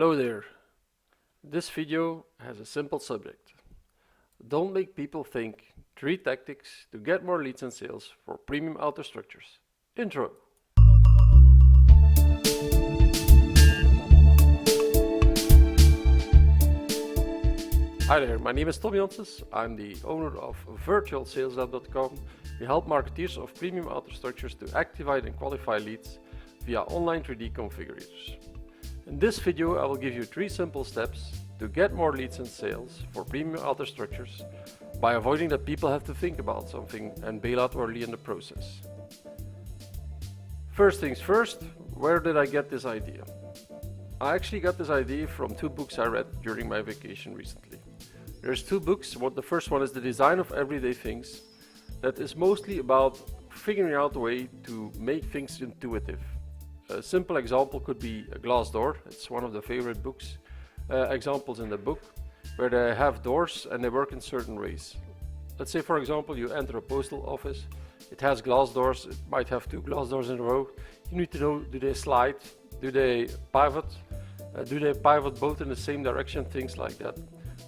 Hello there. This video has a simple subject. Don't make people think. 3 tactics to get more leads and sales for premium outer structures. Intro. Hi there, my name is Janssens. I'm the owner of virtualsaleslab.com. We help marketeers of premium outer structures to activate and qualify leads via online 3D configurators. In this video I will give you 3 simple steps to get more leads and sales for premium outer structures by avoiding that people have to think about something and bail out early in the process. First things first, where did I get this idea? I actually got this idea from 2 books I read during my vacation recently. There's 2 books. The first one is The Design of Everyday Things, that is mostly about figuring out a way to make things intuitive. A simple example could be a glass door. It's one of the favorite books, examples in the book, where they have doors and they work in certain ways. Let's say, for example, you enter a postal office. It has glass doors. It might have 2 glass doors in a row. You need to know, do they slide? Do they pivot? Do they pivot both in the same direction? Things like that.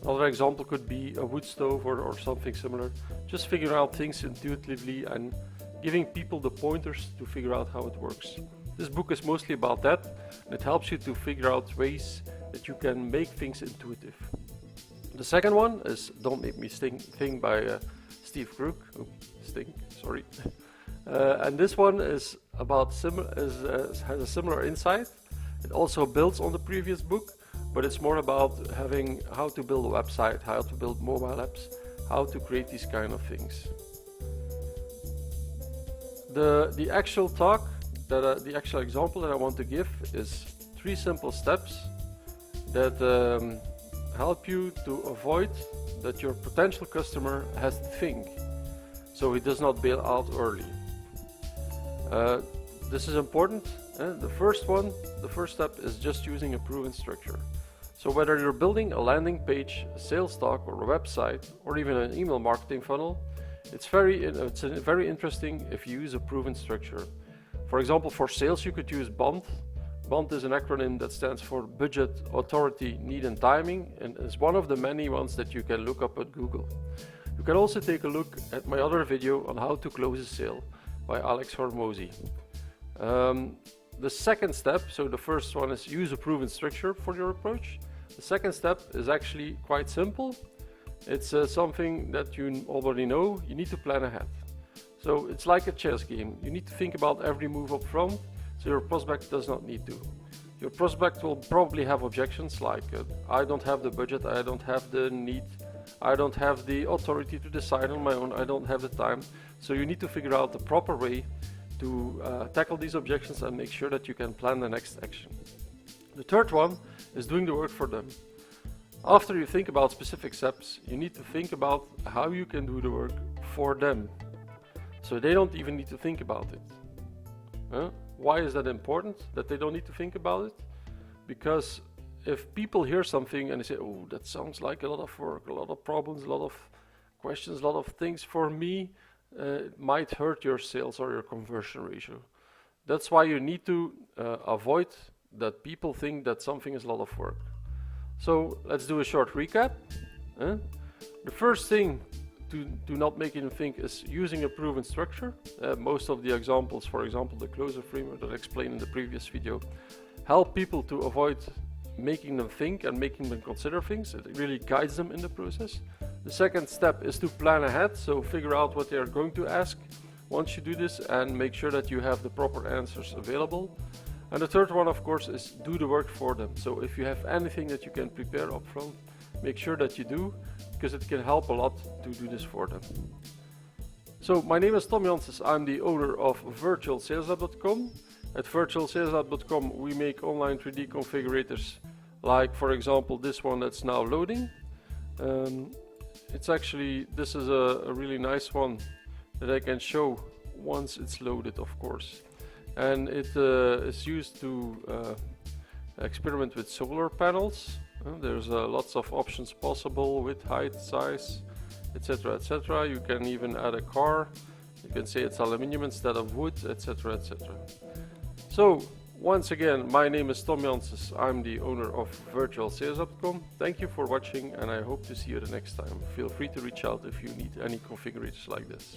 Another example could be a wood stove or something similar. Just figuring out things intuitively and giving people the pointers to figure out how it works. This book is mostly about that, and it helps you to figure out ways that you can make things intuitive. The second one is Don't Make Me Think by Steve Crook. Sorry. And this one is about has a similar insight. It also builds on the previous book, but it's more about having how to build a website, how to build mobile apps, how to create these kind of things. The actual talk, the actual example that I want to give is 3 simple steps that help you to avoid that your potential customer has to think, so he does not bail out early. This is important. The first step is just using a proven structure. So whether you're building a landing page, a sales talk, or a website, or even an email marketing funnel, it's very interesting if you use a proven structure. For example, for sales you could use BANT. BANT is an acronym that stands for Budget, Authority, Need and Timing, and is one of the many ones that you can look up at Google. You can also take a look at my other video on how to close a sale by Alex Hormozy. The second step, so the first one is use a proven structure for your approach. The second step is actually quite simple. It's something that you already know. You need to plan ahead. So it's like a chess game. You need to think about every move up front, so your prospect does not need to. Your prospect will probably have objections like, I don't have the budget, I don't have the need, I don't have the authority to decide on my own, I don't have the time. So you need to figure out the proper way to tackle these objections and make sure that you can plan the next action. The third one is doing the work for them. After you think about specific steps, you need to think about how you can do the work for them, so they don't even need to think about it. Why is that important, that they don't need to think about it? Because if people hear something and they say, oh, that sounds like a lot of work, a lot of problems, a lot of questions, a lot of things for me, it might hurt your sales or your conversion ratio. That's why you need to avoid that people think that something is a lot of work. So let's do a short recap. The first thing to not make them think is using a proven structure. Most of the examples, for example the closer framework that I explained in the previous video, help people to avoid making them think and making them consider things. It really guides them in the process. The second step is to plan ahead, so figure out what they are going to ask once you do this and make sure that you have the proper answers available. And the third one, of course, is do the work for them. So if you have anything that you can prepare up front, make sure that you do, because it can help a lot to do this for them. So my name is Janssens. I'm the owner of virtualsaleslab.com. At virtualsaleslab.com we make online 3D configurators, like for example this one that's now loading. This is a really nice one that I can show once it's loaded, of course. And it is used to experiment with solar panels. There's lots of options possible with height, size, etc, etc. You can even add a car. You can say it's aluminium instead of wood, etc, etc. So Once again, my name is Tom Janssens. I'm the owner of virtualsales.com. Thank you for watching, and I hope to see you the next time. Feel free to reach out if you need any configurators like this.